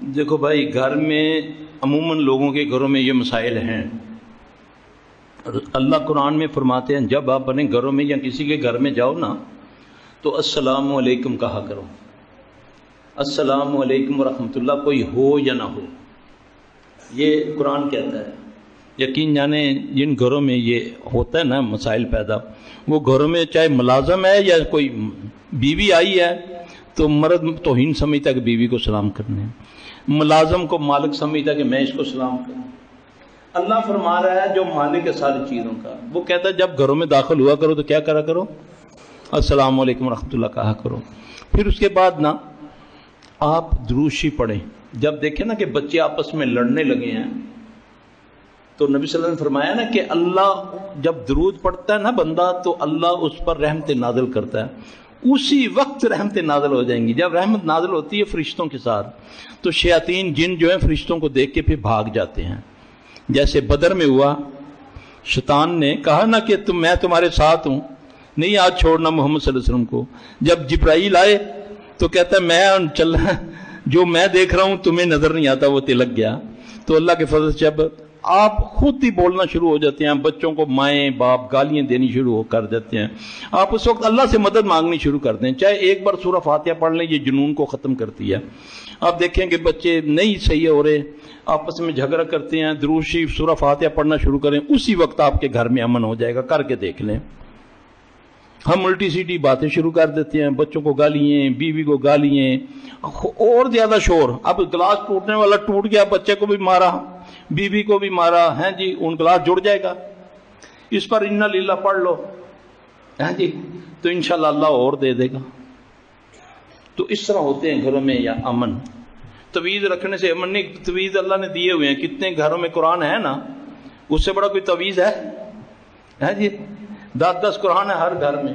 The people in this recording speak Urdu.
دیکھو بھائی، گھر میں عموماً لوگوں کے گھروں میں یہ مسائل ہیں. اللہ قرآن میں فرماتے ہیں جب آپ اپنے گھروں میں یا کسی کے گھر میں جاؤ نا تو السلام علیکم کہا کرو. السلام علیکم ورحمۃ اللہ، کوئی ہو یا نہ ہو، یہ قرآن کہتا ہے. یقین جانے جن گھروں میں یہ ہوتا ہے نا مسائل پیدا، وہ گھروں میں چاہے ملازم ہے یا کوئی بیوی آئی ہے تو مرد توہین سمجھتا کہ بیوی کو سلام کرنے، ملازم کو مالک سمجھتا کہ میں اس کو سلام کروں. اللہ فرما رہا ہے جو مالک ہے ساری چیزوں کا، وہ کہتا ہے جب گھروں میں داخل ہوا کرو تو کیا کرا کرو؟ السلام علیکم ورحمۃ اللہ کہا کرو. پھر اس کے بعد نا آپ درود شریف پڑھیں. جب دیکھیں نا کہ بچے آپس میں لڑنے لگے ہیں تو نبی صلی اللہ علیہ وسلم نے فرمایا نا کہ اللہ جب درود پڑھتا ہے نا بندہ تو اللہ اس پر رحمت نازل کرتا ہے. اسی وقت رحمت نازل ہو جائیں گی. جب رحمت نازل ہوتی ہے فرشتوں کے ساتھ تو شیاطین جن جو ہیں فرشتوں کو دیکھ کے پھر بھاگ جاتے ہیں. جیسے بدر میں ہوا، شیطان نے کہا نا کہ میں تمہارے ساتھ ہوں، نہیں آج چھوڑنا محمد صلی اللہ علیہ وسلم کو. جب جبرائیل آئے تو کہتا ہے میں چل جو میں دیکھ رہا ہوں تمہیں نظر نہیں آتا، وہ تلک گیا. تو اللہ کے فضل سے جب آپ خود ہی بولنا شروع ہو جاتے ہیں، بچوں کو مائیں باپ گالیاں دینی شروع کر دیتے ہیں، آپ اس وقت اللہ سے مدد مانگنی شروع کر دیں. چاہے ایک بار سورہ فاتحہ پڑھ لیں، یہ جنون کو ختم کرتی ہے. آپ دیکھیں کہ بچے نہیں صحیح ہو رہے، آپس میں جھگڑا کرتے ہیں، درود شریف سورہ فاتحہ پڑھنا شروع کریں، اسی وقت آپ کے گھر میں امن ہو جائے گا. کر کے دیکھ لیں. ہم الٹی سیدھی باتیں شروع کر دیتے ہیں، بچوں کو گالیاں، بیوی کو گالیاں، اور زیادہ شور. اب گلاس ٹوٹنے والا ٹوٹ گیا، بچے کو بھی مارا، بیوی کو بھی مارا، ہیں جی ان گلاس جڑ جائے گا. اس پر انا للہ پڑھ لو، ہیں جی تو انشاءاللہ اللہ اور دے دے گا. تو اس طرح ہوتے ہیں گھروں میں یا امن. تویز رکھنے سے امن نہیں. تویز اللہ نے دیے ہوئے ہیں، کتنے گھروں میں قرآن ہے نا، اس سے بڑا کوئی تویز ہے جی؟ 10 قرآن ہے ہر گھر میں.